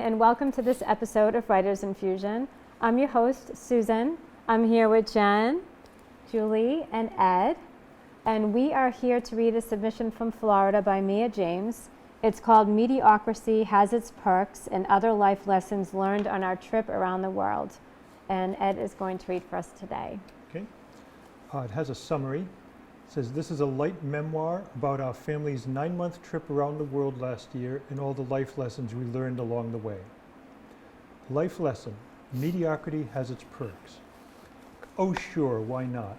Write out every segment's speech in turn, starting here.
and welcome to this episode of Writers Infusion. I'm your host, Susan. I'm here with Jen, Julie, and Ed, and we are here to read a submission from Florida by Mia James. It's called Mediocrity Has Its Perks and Other Life Lessons Learned on Our Trip Around the World. And Ed is going to read for us today. Okay. It has a summary. It says, this is a light memoir about our family's 9-month trip around the world last year and all the life lessons we learned along the way. Life lesson: mediocrity has its perks. Oh sure, why not?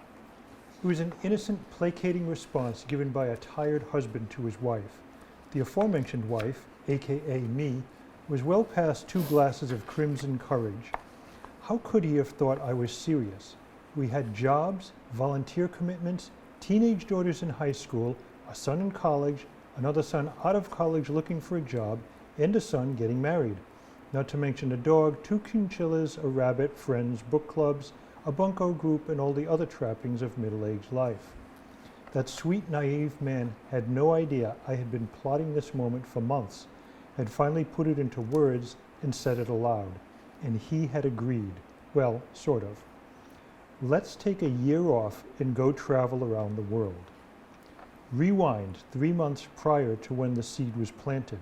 It was an innocent, placating response given by a tired husband to his wife. The aforementioned wife, aka me, was well past 2 glasses of crimson courage. How could he have thought I was serious? We had jobs, volunteer commitments, teenage daughters in high school, a son in college, another son out of college looking for a job, and a son getting married. Not to mention a dog, 2 chinchillas, a rabbit, friends, book clubs, a bunco group, and all the other trappings of middle-aged life. That sweet, naive man had no idea I had been plotting this moment for months, had finally put it into words and said it aloud. And he had agreed. Well, sort of. Let's take a year off and go travel around the world. Rewind 3 months prior to when the seed was planted.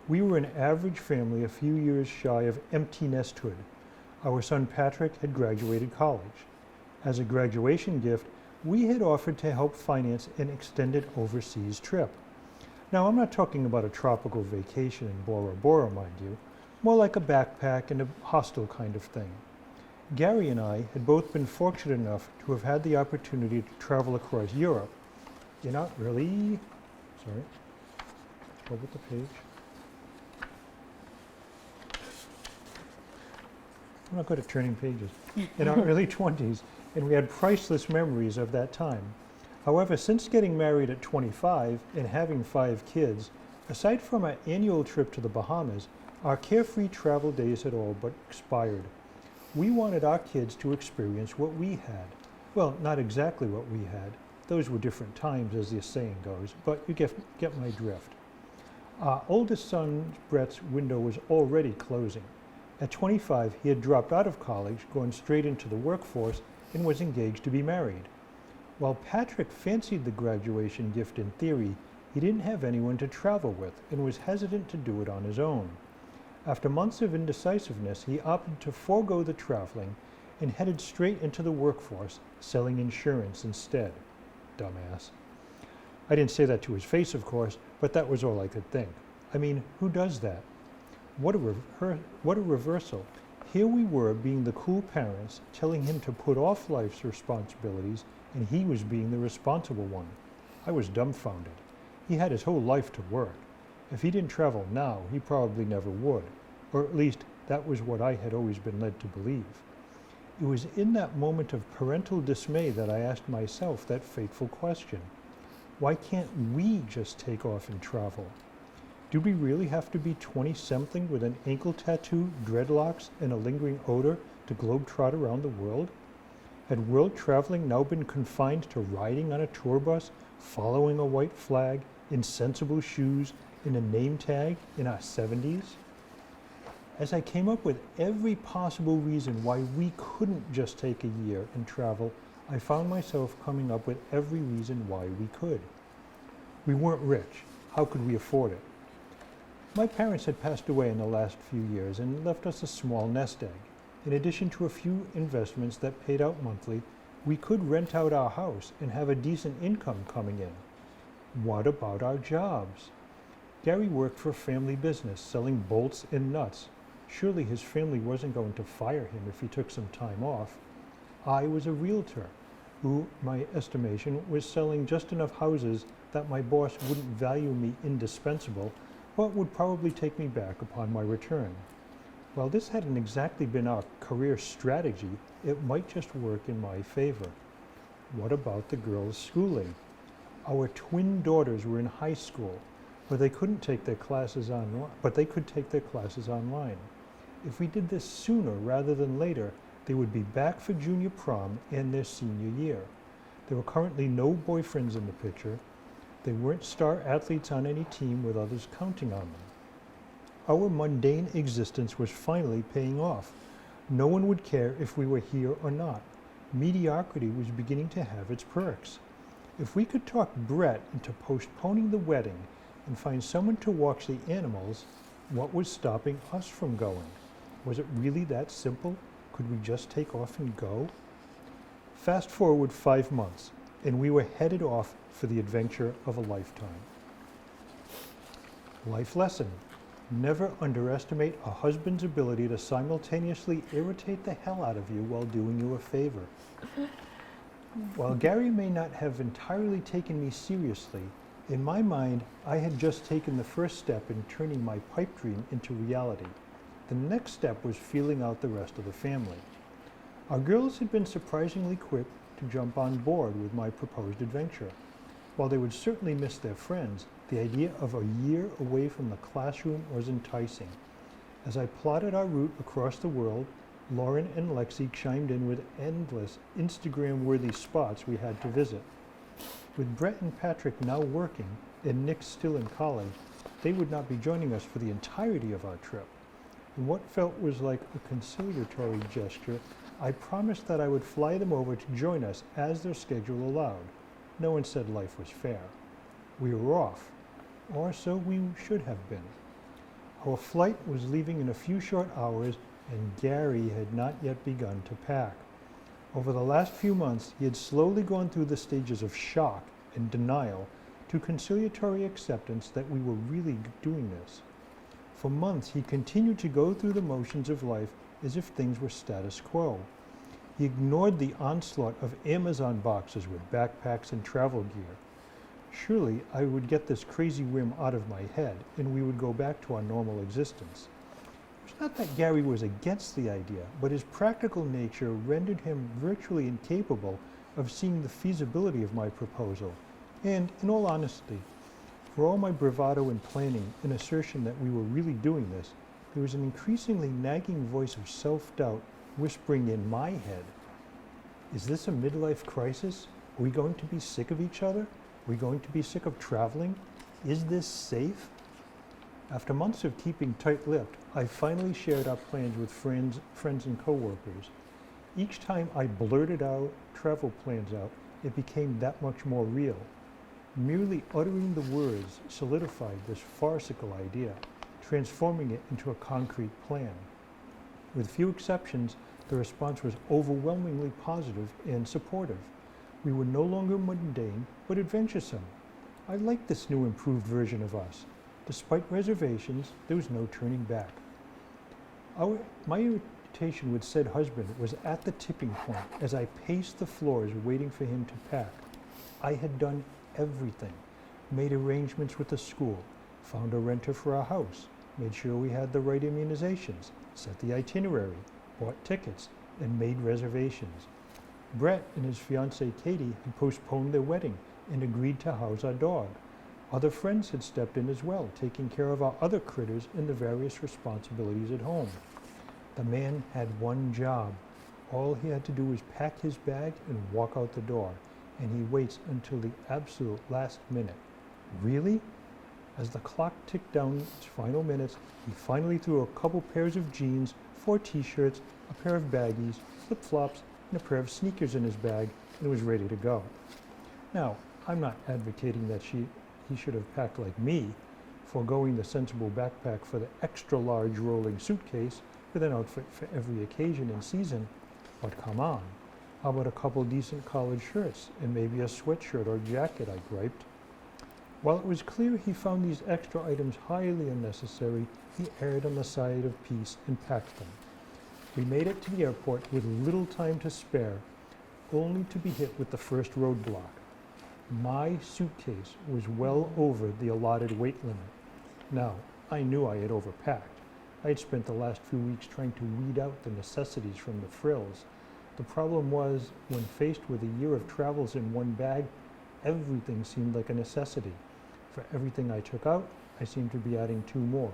We were an average family a few years shy of empty nesthood. Our son Patrick had graduated college. As a graduation gift, we had offered to help finance an extended overseas trip. Now, I'm not talking about a tropical vacation in Bora Bora, mind you, more like a backpack and a hostel kind of thing. Gary and I had both been fortunate enough to have had the opportunity to travel across Europe. You're not really, sorry, go with the page. I'm not good at turning pages. In our early 20s, and we had priceless memories of that time. However, since getting married at 25 and having 5 kids, aside from our annual trip to the Bahamas, our carefree travel days had all but expired. We wanted our kids to experience what we had. Well, not exactly what we had. Those were different times, as the saying goes, but you get my drift. Our oldest son, Brett's window was already closing. At 25, he had dropped out of college, gone straight into the workforce, and was engaged to be married. While Patrick fancied the graduation gift in theory, he didn't have anyone to travel with and was hesitant to do it on his own. After months of indecisiveness, he opted to forego the traveling and headed straight into the workforce, selling insurance instead. Dumbass. I didn't say that to his face, of course, but that was all I could think. I mean, who does that? What a reversal. Here we were being the cool parents, telling him to put off life's responsibilities, and he was being the responsible one. I was dumbfounded. He had his whole life to work. If he didn't travel now, he probably never would, or at least that was what I had always been led to believe. It was in that moment of parental dismay that I asked myself that fateful question. Why can't we just take off and travel? Do we really have to be 20-something with an ankle tattoo, dreadlocks, and a lingering odor to globetrot around the world? Had world traveling now been confined to riding on a tour bus, following a white flag, in sensible shoes, in a name tag in our 70s? As I came up with every possible reason why we couldn't just take a year and travel, I found myself coming up with every reason why we could. We weren't rich. How could we afford it? My parents had passed away in the last few years and left us a small nest egg. In addition to a few investments that paid out monthly, we could rent out our house and have a decent income coming in. What about our jobs? Gary worked for a family business selling bolts and nuts. Surely his family wasn't going to fire him if he took some time off. I was a realtor who, my estimation, was selling just enough houses that my boss wouldn't value me indispensable, but would probably take me back upon my return. While this hadn't exactly been our career strategy, it might just work in my favor. What about the girls' schooling? Our twin daughters were in high school, but they couldn't take their classes online, If we did this sooner rather than later, they would be back for junior prom and their senior year. There were currently no boyfriends in the picture. They weren't star athletes on any team with others counting on them. Our mundane existence was finally paying off. No one would care if we were here or not. Mediocrity was beginning to have its perks. If we could talk Brett into postponing the wedding and find someone to watch the animals, what was stopping us from going? Was it really that simple? Could we just take off and go? Fast forward 5 months, and we were headed off for the adventure of a lifetime. Life lesson: never underestimate a husband's ability to simultaneously irritate the hell out of you while doing you a favor. While Gary may not have entirely taken me seriously, in my mind, I had just taken the first step in turning my pipe dream into reality. The next step was feeling out the rest of the family. Our girls had been surprisingly quick to jump on board with my proposed adventure. While they would certainly miss their friends, the idea of a year away from the classroom was enticing. As I plotted our route across the world, Lauren and Lexi chimed in with endless Instagram-worthy spots we had to visit. With Brett and Patrick now working and Nick still in college, they would not be joining us for the entirety of our trip. In what felt was like a conciliatory gesture, I promised that I would fly them over to join us as their schedule allowed. No one said life was fair. We were off, or so we should have been. Our flight was leaving in a few short hours, and Gary had not yet begun to pack. Over the last few months, he had slowly gone through the stages of shock and denial to conciliatory acceptance that we were really doing this. For months, he continued to go through the motions of life as if things were status quo. He ignored the onslaught of Amazon boxes with backpacks and travel gear. Surely I would get this crazy whim out of my head, and we would go back to our normal existence. It was not that Gary was against the idea, but his practical nature rendered him virtually incapable of seeing the feasibility of my proposal. And, in all honesty, for all my bravado in planning and assertion that we were really doing this, there was an increasingly nagging voice of self-doubt whispering in my head, is this a midlife crisis? Are we going to be sick of each other? Are we going to be sick of traveling? Is this safe? After months of keeping tight-lipped, I finally shared our plans with friends and coworkers. Each time I blurted our travel plans out, it became that much more real. Merely uttering the words solidified this farcical idea, transforming it into a concrete plan. With few exceptions, the response was overwhelmingly positive and supportive. We were no longer mundane, but adventuresome. I liked this new improved version of us. Despite reservations, there was no turning back. My irritation with said husband was at the tipping point as I paced the floors waiting for him to pack. I had done everything, made arrangements with the school, found a renter for our house, made sure we had the right immunizations, set the itinerary, bought tickets, and made reservations. Brett and his fiancée Katie had postponed their wedding and agreed to house our dog. Other friends had stepped in as well, taking care of our other critters and the various responsibilities at home. The man had one job. All he had to do was pack his bag and walk out the door, and he waits until the absolute last minute. Really? As the clock ticked down its final minutes, he finally threw a couple pairs of jeans, 4 t-shirts, a pair of baggies, flip-flops, and a pair of sneakers in his bag, and was ready to go. Now, I'm not advocating that he should have packed like me, foregoing the sensible backpack for the extra-large rolling suitcase with an outfit for every occasion and season, but come on. How about a couple decent college shirts and maybe a sweatshirt or jacket, I griped. While it was clear he found these extra items highly unnecessary, he erred on the side of peace and packed them. We made it to the airport with little time to spare, only to be hit with the first roadblock. My suitcase was well over the allotted weight limit. Now, I knew I had overpacked. I had spent the last few weeks trying to weed out the necessities from the frills. The problem was, when faced with a year of travels in one bag, everything seemed like a necessity. For everything I took out, I seemed to be adding 2 more.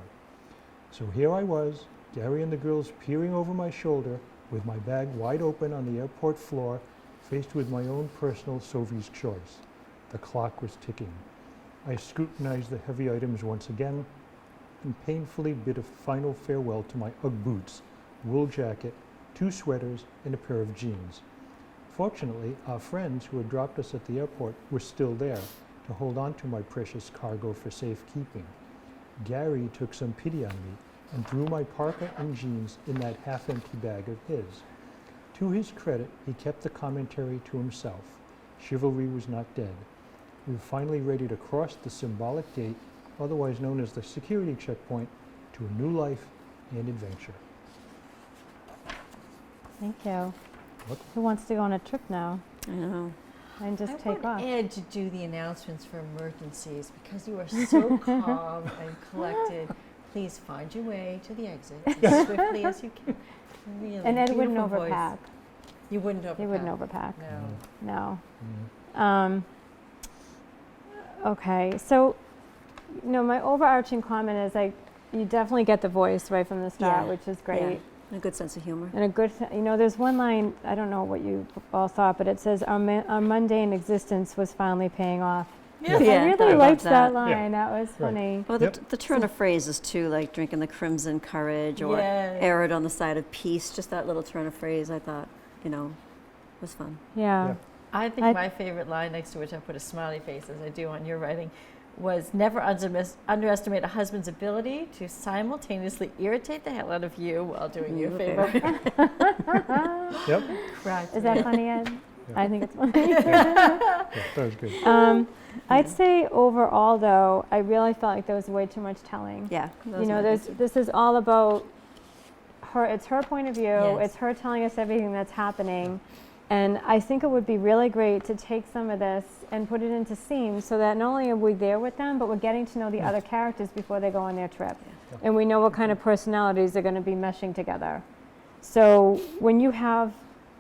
So here I was, Gary and the girls peering over my shoulder, with my bag wide open on the airport floor, faced with my own personal Sophie's choice. The clock was ticking. I scrutinized the heavy items once again. and painfully bid a final farewell to my Ugg boots, wool jacket, 2 sweaters, and a pair of jeans. Fortunately, our friends who had dropped us at the airport were still there to hold on to my precious cargo for safekeeping. Gary took some pity on me and threw my parka and jeans in that half-empty bag of his. To his credit, he kept the commentary to himself. Chivalry was not dead. We were finally ready to cross the symbolic gate, otherwise known as the security checkpoint, to a new life and adventure. Thank you. What? Who wants to go on a trip now I know. and just I take want off? Ed to do the announcements for emergencies because you are so calm and collected. Please find your way to the exit as swiftly as you can. Really And Ed wouldn't beautiful voice. overpack. You wouldn't overpack. He wouldn't overpack. No. No. Okay, so, my overarching comment is you definitely get the voice right from the start, Yeah. which is great. Yeah. And a good sense of humor. And a good, there's one line, I don't know what you all thought, but it says, our mundane existence was finally paying off. Yeah. I really thought about liked that that. line. That was Right. funny. Well, Yep. the turn of phrases too, like drinking the crimson courage or Yes. erred on the side of peace. Just that little turn of phrase, I thought, was fun. Yeah. Yeah. I think I- my favorite line, next to which I put a smiley face as I do on your writing, was never underestimate a husband's ability to simultaneously irritate the hell out of you while doing you a favor. Yep. Cracked Is me. that funny, Ed? Yeah. I think it's funny. Yeah, that was good. I'd say overall, though, I really felt like there was way too much telling. Yeah. that was my This is all about her. It's her point of view. Yes. It's her telling us everything that's happening. And I think it would be really great to take some of this and put it into scenes so that not only are we there with them, but we're getting to know the other characters before they go on their trip. Yeah. And we know what kind of personalities are going to be meshing together. So when you have,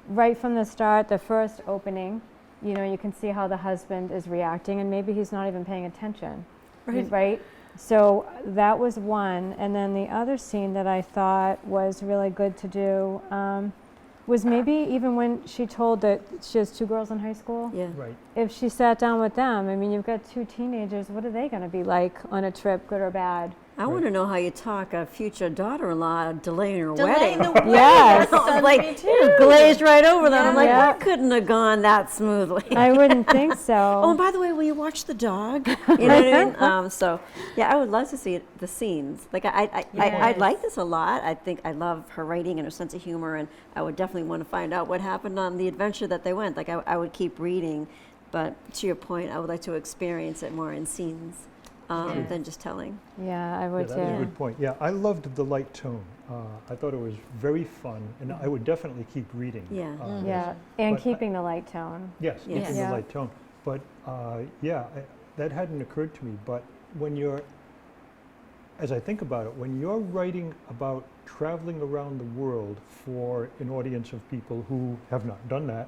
right from the start, the first opening, you can see how the husband is reacting, and maybe he's not even paying attention. Right? So that was one. And then the other scene that I thought was really good to do was maybe even when she told that she has 2 girls in high school. Yeah. Right. If she sat down with them, I mean, you've got 2 teenagers. What are they going to be like on a trip, good or bad? I want to know how you talk a future daughter-in-law delaying her Delaying wedding. the wedding. Yes. That sounds Like, me too. glazed right over that. I'm like, Yeah. that couldn't have gone that smoothly. I wouldn't think so. Oh, and by the way, will you watch the dog? You know what I mean? So, yeah, I would love to see the scenes. Like, I Yes. like this a lot. I think I love her writing and her sense of humor, and I would definitely want to find out what happened on the adventure that they went. Like, I would keep reading, but to your point, I would like to experience it more in scenes Yes. than just telling. Yeah, I Yeah, would that too. was a good point. Yeah, I loved the light tone. I thought it was very fun, and I would definitely keep reading. Yeah. Mhm. Yeah, and But I- keeping the light tone. Yes, Yes. keeping Yeah. the light tone. But that hadn't occurred to me. But as I think about it, when you're writing about traveling around the world for an audience of people who have not done that,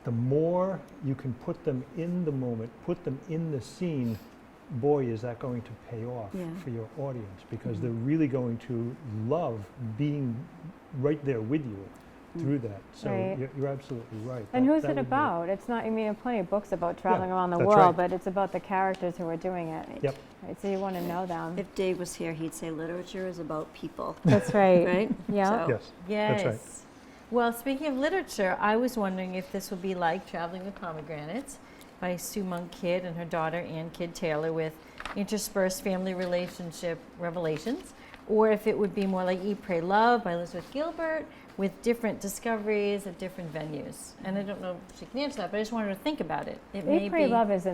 the more you can put them in the moment, put them in the scene, boy, is that going to pay off Yeah. for your audience, because they're really going to love being right there with you through that. So Right. you're absolutely right. And That- who's that it would be- about? It's not, I mean, there are plenty of books about traveling around the that's world, right. but it's about the characters who are doing it. Yep. Right, so you want to know them. If Dave was here, he'd say literature is about people, That's right. right? Yeah. So- Yes. Yes. That's right. Well, speaking of literature, I was wondering if this would be like Traveling with Pomegranates by Sue Monk Kidd and her daughter Ann Kidd Taylor with interspersed family relationship revelations, or if it would be more like Eat, Pray, Love by Elizabeth Gilbert with different discoveries at different venues. And I don't know if she can answer that, but I just wanted her to think about it. It Eat, Pray, Love is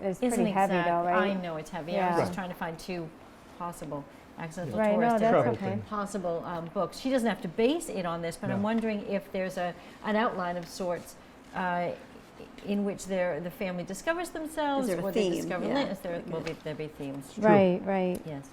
isn't pretty heavy exact. though, right? I know it's heavy. I was Yeah. just trying to find 2 possible accidental Right, no, tourist that's Travel okay. things. possible books. She doesn't have to base it on this, but I'm No. wondering if there's an outline of sorts in which the family discovers themselves, Is there a or they theme? discover Yeah. Is there will there be themes? True. Right, right. Yes.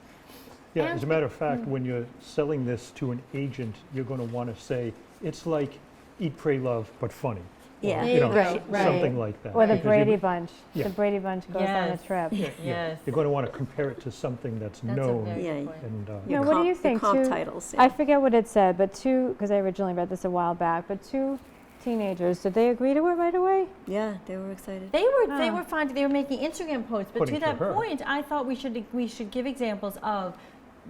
Yeah, And- as a matter of fact, when you're selling this to an agent, you're going to want to say, it's like Eat, Pray, Love, but funny. Yeah. Or, There you know, you go. Right, right. something like that. Or the Because Brady you- Bunch. Yeah. The Brady Bunch goes on a Yes. trip. Yeah, Yes. You're going to want to compare it to something that's That's a known. very Yeah. good point. And No, what do you think, Comp too? titles. I forget what it said, but 2, because I originally read this a while back, but 2 teenagers, did they agree to it right away? Yeah, they were excited. They Oh. were fine. They were making Instagram posts, but According to to that her. point, I thought we should give examples of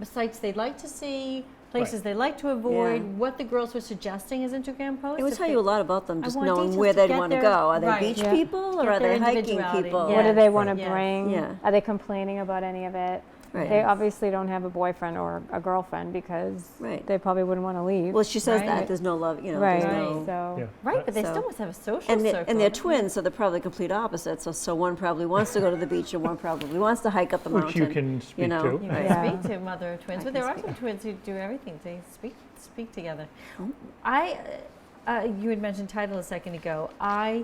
sites they'd like to see, places Right. they like to avoid, Yeah. what the girls were suggesting as Instagram posts. It would if tell they- you a lot about them, I just want knowing details where to they'd get want to their- go. Are they right. beach Yeah. people or Get are their they hiking individuality. people? Yeah. What do they want to Yes. bring? Yeah. Are they complaining about any of it? Right. They obviously don't have a boyfriend or a girlfriend because Right. they probably wouldn't want to leave. Well, she says Right. that there's no love, you know, right. there's Right. no. So Yeah. Right, but they So- still must have a social And circle. they're twins, so they're probably complete opposites. So one probably wants to go to the beach, and one probably wants to hike up the mountain. Which you can speak know, to. You can Right. Yeah. speak to mother of twins, I but there can are speak. some twins who do everything. They speak together. Mhm. You had mentioned title a second ago. I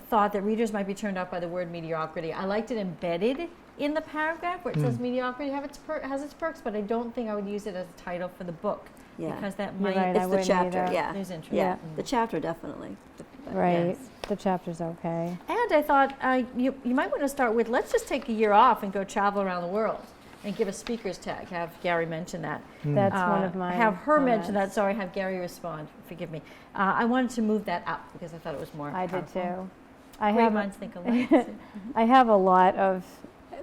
thought that readers might be turned off by the word mediocrity. I liked it embedded in the paragraph where it says mediocrity has its perks, but I don't think I would use it as a title for the book Yeah. because that You're might right, I It's the wouldn't chapter, either. yeah. lose interest. Yeah, Mm. the chapter definitely. right, Yes. the chapter's okay. And I thought you might want to start with let's just take a year off and go travel around the world and give a speaker's tag. Have Gary mention that. That's one of my. Have her mention that. comments. Sorry, have Gary respond. Forgive me. I wanted to move that up because I thought it was more. I did powerful. too. I Great have minds think alike. I have a lot of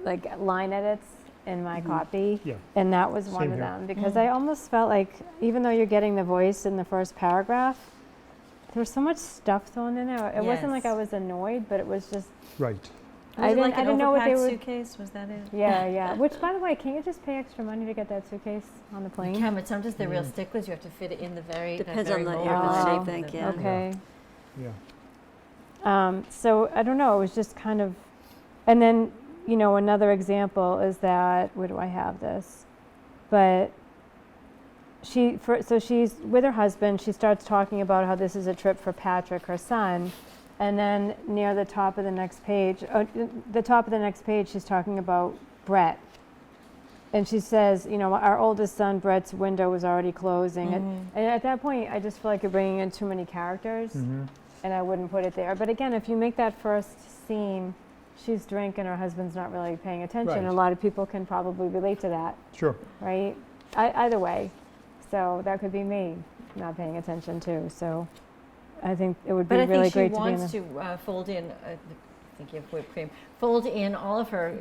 like line edits in my copy, Yeah. and that was one Same of here. them because I almost felt like even though you're getting the voice in the first paragraph, there was so much stuff thrown in there. It wasn't like I Yes. was annoyed, but it was just Right. Was it like I an didn't know what they overpacked were. suitcase? Was that it? Yeah. Which, by the way, can't you just pay extra money to get that suitcase on the You plane? can, but sometimes they're real sticklers. You have to fit it in the very. that Depends very on the mold airline, I of think, the- yeah. Okay. Yeah. So I don't know. It was just kind of, and then another example is that where do I have this? But so she's with her husband. She starts talking about how this is a trip for Patrick, her son, and then near the top of the next page, she's talking about Brett. And she says, our oldest son, Brett's window was already closing. And at that point, I just feel like you're bringing in too many characters. Mm-hmm. And I wouldn't put it there. But again, if you make that first scene, she's drinking, her husband's not really paying attention. Right. A lot of people can probably relate to that, Sure. right? Either way. So that could be me not paying attention too. So I think it would be But I really think she great to be in wants the. to fold in. I think you have whipped cream. Fold in all of her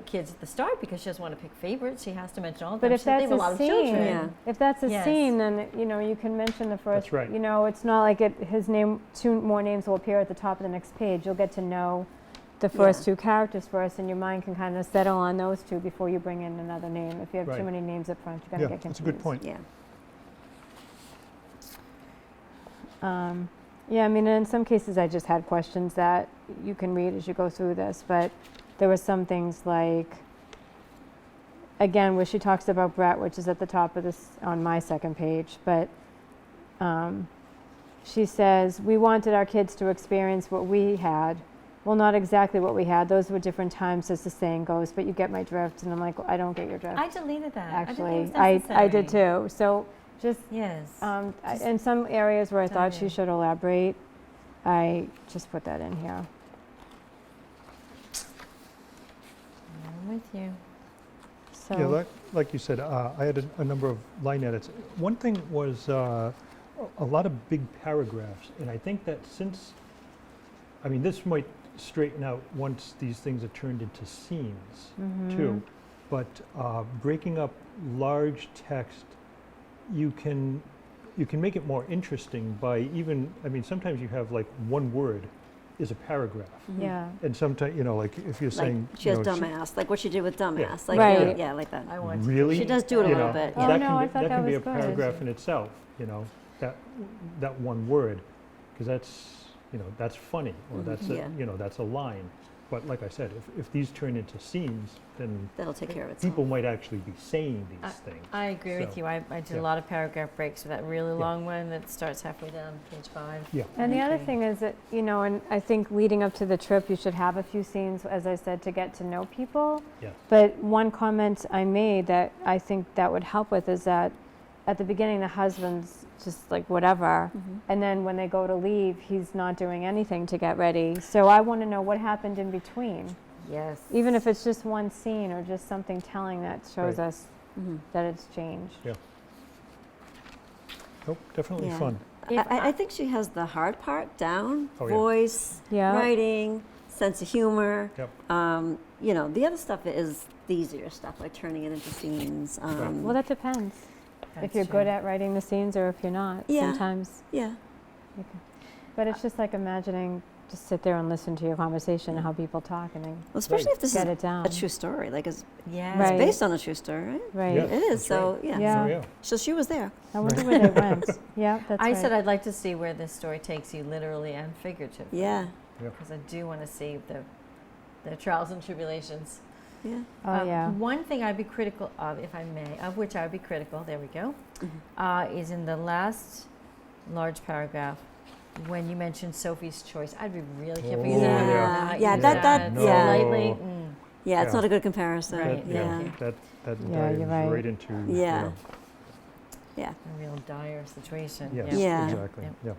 kids at the start because she doesn't want to pick favorites. She has to mention all of But them. if She said they that's have a lot a of scene, children. Yeah. if that's a Yes. scene, then you can mention the first. That's right. It's not like his name. 2 more names will appear at the top of the next page. You'll get to know the first Yeah. 2 characters first, and your mind can kind of settle on those 2 before you bring in another name. If you have too Right. many names up front, you're Yeah, gonna get that's confused. a good point. Yeah. Yeah, I mean, in some cases, I just had questions that you can read as you go through this, but there were some things like, again, where she talks about Brett, which is at the top of this on my second page, but she says, we wanted our kids to experience what we had. Well, not exactly what we had. Those were different times, as the saying goes, but you get my drift. And I'm like, well, I don't get your drift. I deleted that. Actually, I I did too. So just Yes. in some areas where I thought she dive in. should elaborate, I just put that in here. I'm with you. So Yeah, like you said, I had a number of line edits. One thing was a lot of big paragraphs, and I think that this might straighten out once these things are turned into scenes too, but breaking up large text, you can make it more interesting by sometimes you have like one word is a paragraph. yeah, And sometimes, like if you're Like saying, she has dumbass, like what she did with dumbass. Like, Right. Yeah, like that. I want to. really? She does do it a You little know, bit. Oh, Yeah. that no, can I be, thought that that can be was a good. paragraph in itself, that one word, because that's funny, or that's Yeah. that's a line. But like I said, if these turn into scenes, then That'll take care of itself. people might actually be saying these things. I agree with So, you. I did yeah. a lot of paragraph breaks for that really long one that starts halfway down page 5. Yeah. And the other agree. thing is that, and I think leading up to the trip, you should have a few scenes, as I said, to get to know people. Yeah. But one comment I made that I think that would help with is that at the beginning, the husband's just like whatever. And then when they go to leave, he's not doing anything to get ready. So I want to know what happened in between. Yes. Even if it's just one scene or just something telling that shows Right. us Mhm. that it's changed. Yeah. Nope, definitely Yeah. fun. I think she has the hard part down, Oh, yeah. voice, Yeah. writing, sense of humor. Yep. You know, the other stuff is the easier stuff, like turning it into scenes. Well, that depends. If That's you're true. good at writing the scenes or if you're not. Yeah. Sometimes. Yeah. But it's just like imagining, just sit there and listen to your conversation and how people talk and then Well, especially if this get is it down. a true story, like it's Yeah. Right. based on a true story, right? Right. Yeah. It is. That's So right. yeah. Yeah. Oh, yeah. So she was there. I wonder where they went. Yeah, that's I right. said I'd like to see where this story takes you, literally and figuratively. Yeah. Because I do want to see the trials and tribulations. Yeah. Oh, yeah. One thing I'd be critical of, if I may, of which I would be critical, there we go, is in the last large paragraph when you mentioned Sophie's choice. I'd be really careful Oh, using Yeah. that. yeah. Not Yeah, use that- No. yeah. lightly. Yeah, it's Yeah. not a good comparison. Right. Yeah. That Yeah, dives you're right. right into. Yeah. Yeah. A real dire situation. Yes, Yeah. exactly. Yeah. Yeah.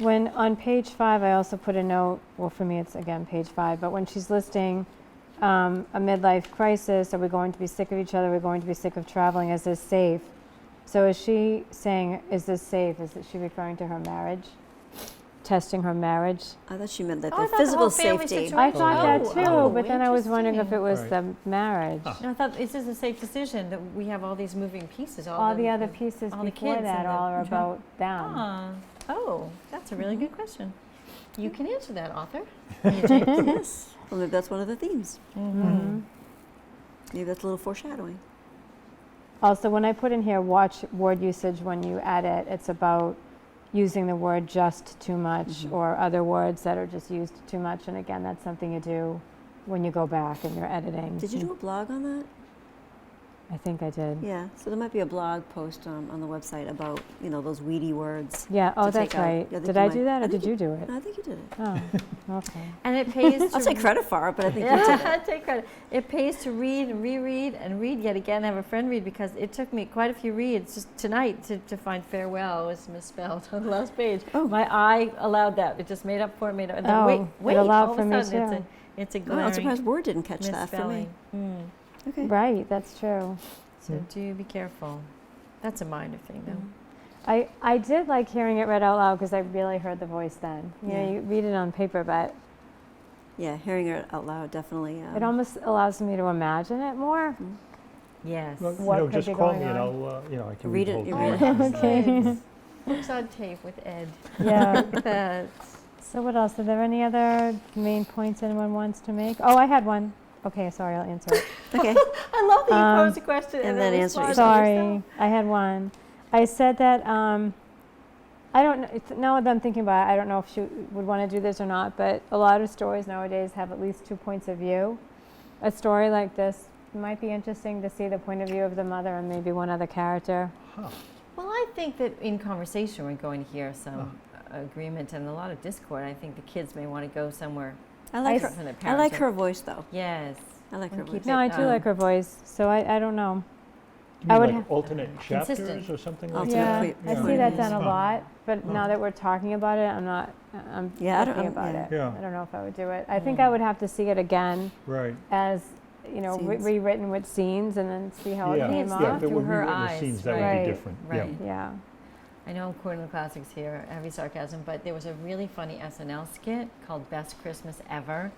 When on page 5, I also put a note, well, for me, it's again page 5, but when she's listing a midlife crisis, are we going to be sick of each other? Are we going to be sick of traveling? Is this safe? So is she saying, is this safe? Is she referring to her marriage? Testing her marriage? I thought she meant that Oh, I the thought the physical whole family safety. situation- I thought that Oh, too, oh, but then I was wondering if it was Right. the marriage. Huh. No, I thought this is a safe decision that we have all these moving pieces. All the other pieces all the before kids that and the all are tra- about them. Ah, oh, that's a really good question. You can answer that, author. Yes. Well, maybe that's one of the themes. Mhm. Maybe that's a little foreshadowing. Also, when I put in here, watch word usage when you edit, it's about using the word just too much or other words that are just used too much. And again, that's something you do when you go back and you're editing. Did you do a blog on that? I think I did. Yeah. So there might be a blog post on the website about, you know, those weedy words. Yeah, oh, To that's take out. right. Yeah, I think Did you I might- do that I or think did you do it? No, I think you did it. Oh, okay. And it pays I'll to take credit for it, but I think you did it. Yeah, take credit. It pays to read and reread and read yet again. Have a friend read because it took me quite a few reads just tonight to find farewell was misspelled on the last page. Oh. My eye allowed that. It just made up for it. Made up. And then Oh, wait, it wait. allowed all for of me a sudden, too. it's a Oh, I'm glaring surprised Word didn't catch that for me. misspelling. Okay. Right, that's true. So do be careful. That's a minor thing, though. I did like hearing it read out loud because I really heard the voice then. You know, Yeah. you read it on paper, but Yeah, hearing it out loud definitely. it almost allows me to imagine it more. Yes. Well, What could just be call going me and on? I'll, I can Read read it, the you whole read thing. it. Okay. Books on tape with Ed. Yeah. That. So what else? Are there any other main points anyone wants to make? Oh, I had one. Okay, sorry, I'll answer it. Okay. I love that you pose a question and then then answer respond it to Sorry, yourself. I had one. I said that, I don't know, now that I'm thinking about it, I don't know if she would want to do this or not, but a lot of stories nowadays have at least 2 points of view. A story like this might be interesting to see the point of view of the mother and maybe one other character. Huh. Well, I think that in conversation we're going to hear some agreement and a lot of discord. I think the kids may want to go somewhere. I like different her. from their I like parents. her voice though. Yes. I like her And keep voice. No, I it, do like her voice, so I don't know. You I mean would like ha- alternate chapters Consistent. or something like Alternate Yeah, that? ple- I see that done a Huh. lot, but Huh. now that we're talking about it, I'm Yeah, I don't- thinking about yeah. it. Yeah. I don't know if I would do it. I think I would have to see it again Right. as, you know, Scenes. rewritten with scenes and then see how it Yeah, came It's off. yeah, if it through were her rewritten as eyes, scenes, that right. would be different. Right. Yeah. I know I'm quoting the classics here, heavy sarcasm, but there was a really funny SNL skit called Best Christmas Ever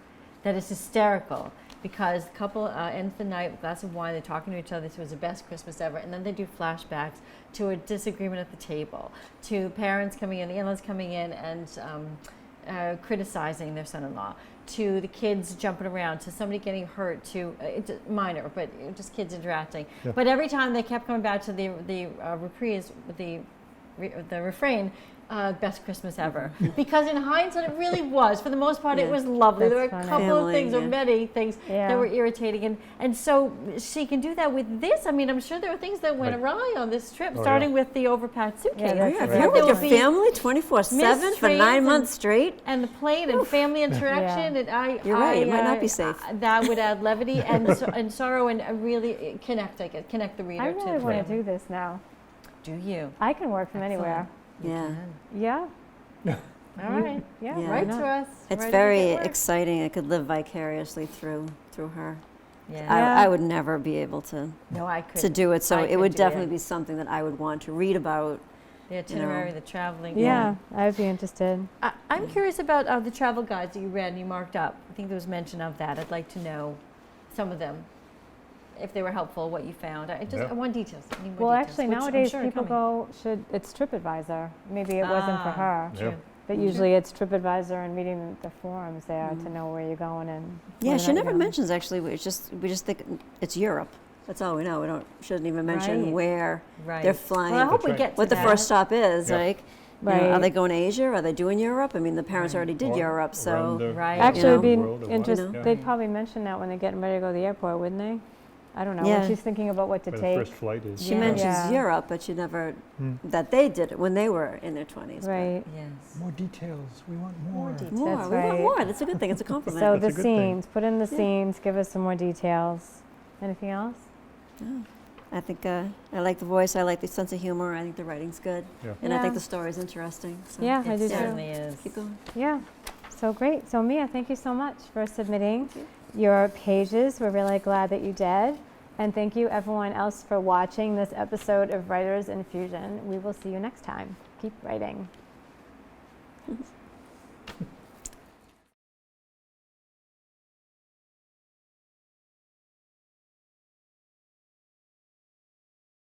that is hysterical because the couple ends the night with a glass of wine, they're talking to each other, this was the best Christmas ever, and then they do flashbacks to a disagreement at the table, to parents coming in, the in-laws coming in and criticizing their son-in-law, to the kids jumping around, to somebody getting hurt, to it's minor, but just kids interacting. Yeah. But every time they kept coming back to the reprise, the refrain, best Christmas ever. Because in hindsight, it really was. For the most part, it Yeah. was lovely. There were That's a funny. couple of Family, things, or yeah. many things, Yeah. that were irritating. And so she can do that with this. I mean, I'm sure there were things that went Right. awry on this trip, Oh, yeah. starting with the overpacked suitcase. Yeah, that's Yeah, if right. you're There with your will be- family 24/7 for missed 9 trains months straight. And the plane and family interaction, and You're right, it might not be safe. That would add levity and and sorrow and really connect the reader I to really the want to family. do this now. Do you? I can work from Excellent. anywhere. Yeah. Yeah. All right. Yeah. Yeah. why Write not? to us. It's Ready to very get work. exciting. I could live vicariously through her. Yeah. Yeah. I would never be able to No, I could. do it. So I it could would do definitely it. be something that I would want to read about The itinerary, the traveling. Yeah, I would be interested. I'm curious about the travel guides that you read and you marked up. I think there was mention of that. I'd like to know some of them, if they were helpful, what you found. I want details. I need more Well, details, actually, which I'm nowadays sure are people coming. it's TripAdvisor. Maybe it wasn't for her. True. But usually it's TripAdvisor and reading the forums there to know where you're going and Yeah, whether or she not never you're going. mentions actually. We just think it's Europe. That's all we know. Shouldn't even mention Right. where Right. they're flying. Well, I hope we right. get to What the that. first stop is, Yep. like. You know, are Right. they going to Asia? Are they doing Europe? I mean, the parents already did Or Europe, so around the- Right. Actually, you it'd be know, world or what, interesting. yeah. They'd probably mention that when they're getting ready to go to the airport, wouldn't they? I don't know. Yeah. When she's thinking about what to Where the take. first flight is. she Yeah. mentions Yeah. Europe, but she never Hmm. that they did it when they were in their 20s. but Right. Yes. More details. We want more. details. More. That's We want right. more. That's a good thing. It's a compliment. So That's a the good thing. scenes, put in the Yeah. scenes, give us some more details. Anything else? Oh, I think I like the voice. I like the sense of humor. I think the writing's good, Yeah. and I Yeah. think the story's interesting. So Yeah, I It do too. certainly is. keep going. Yeah. So great. So Mia, thank you so much for submitting your pages. We're really glad that you did. And thank you everyone else for watching this episode of Writers Infusion. We will see you next time. Keep writing.